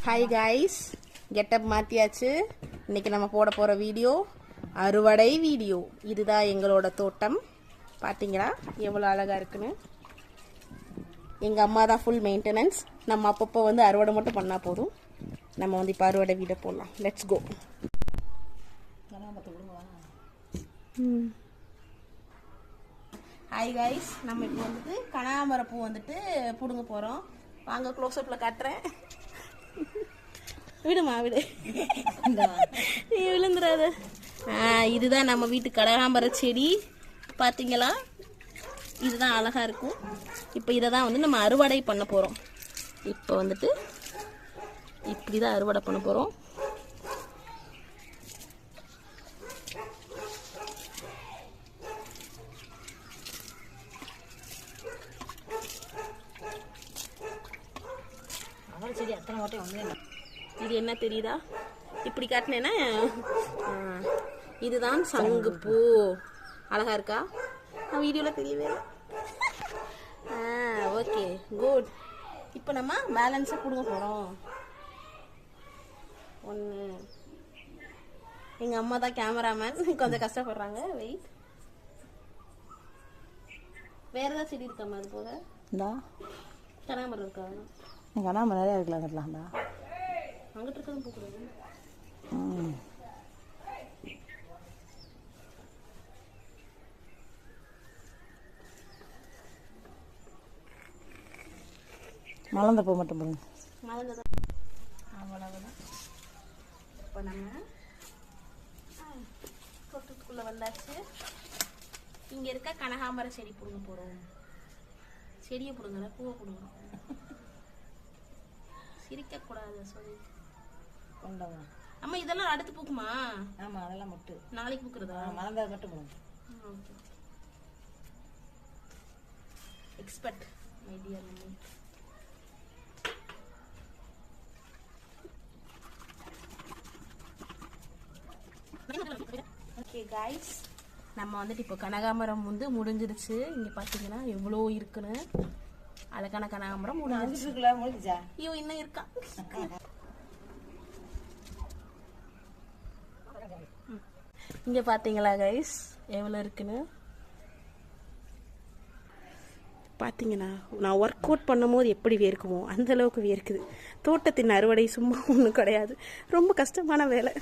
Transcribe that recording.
Hi guys, getup மாற்றியாச்சு. இன்றைக்கி நம்ம போட போகிற வீடியோ அறுவடை வீடியோ. இதுதான் எங்களோட தோட்டம். பார்த்தீங்களா எவ்வளோ அழகாக இருக்குன்னு. எங்கள் அம்மா தான் ஃபுல் மெயின்டெனன்ஸ். நம்ம அப்பப்போ வந்து அறுவடை மட்டும் பண்ணால் போதும். நம்ம வந்து இப்போ அறுவடை வீடியோ போடலாம். Let's go. ஹாய் காய்ஸ், நம்ம இப்போ வந்துட்டு கனகாமரம் பூ வந்துட்டு பிடுங்க போகிறோம். வாங்க க்ளோஸ்அப்பில் காட்டுறேன். விடுமா விடு, நீ விழுந்துடாத. இதுதான் நம்ம வீட்டு கனகாம்பர செடி. பார்த்தீங்களா, இதுதான் அழகாக இருக்கும். இப்போ இதை தான் வந்து நம்ம அறுவடை பண்ண போகிறோம். இப்போ வந்துட்டு இப்படி தான் அறுவடை பண்ண போகிறோம். செடி அத்தனை ஓட்டம் ஒன்றே இல்லை. இது என்ன தெரியுதா? இப்படி காட்டினேன்னா இதுதான் சங்கு பூ. அழகா இருக்கா? நான் வீடியோவில் தெரியவே இல்லை. Okay good. இப்போ நம்ம பேலன்ஸாக கொடுங்க போகிறோம். ஒன்று, எங்கள் அம்மா தான் கேமராமேன், கொஞ்சம் கஷ்டப்படுறாங்க. வெயிட். வேறு ஏதாவது செடி இருக்காமா? அது போக இந்தா கனகாமரம் இருக்கா? கனகாமரம் நிறையா இருக்கலாம். கட்டலாம்டா, அங்கிட்டு இருக்கிறது பூக்கூடாது. மலர்ந்த பூ மட்டும் போடுங்க. மலர்ந்ததான், அவ்வளவுதான். இப்போ நம்ம தோட்டத்துக்குள்ளே வந்தாச்சு. இங்கே இருக்க கனகாம்பர செடி பிடுங்க போகிறோம். செடியை பிடுங்கல, பூவை பிடுங்கணும். சிரிக்கக்கூடாது சொல்லி. அம்மா இதெல்லாம் அடுத்து பூக்குமா? ஆமாம், அதெல்லாம் மட்டும் நாளைக்கு பூக்குறதா? மலர்ந்தது மட்டும் போடுங்க. Okay. Expert my dear mummy. Okay guys, நம்ம வந்துட்டு இப்போ கனகாமரம் வந்து முடிஞ்சிருச்சு. இங்கே பார்த்தீங்கன்னா எவ்வளோ இருக்குன்னு. அழகான கனகாமரம் முடிஞ்சிச்சா? ஐயோ, இன்னும் இருக்கா? இங்கே பார்த்தீங்களா கைஸ் எவ்வளோ இருக்குன்னு? பார்த்தீங்கன்னா நான் ஒர்க் அவுட் பண்ணும் போது எப்படி வேர்க்குமோ அந்த அளவுக்கு வேர்க்குது. தோட்டத்தின் அறுவடை சும்மா ஒன்றும் கிடையாது, ரொம்ப கஷ்டமான வேலை.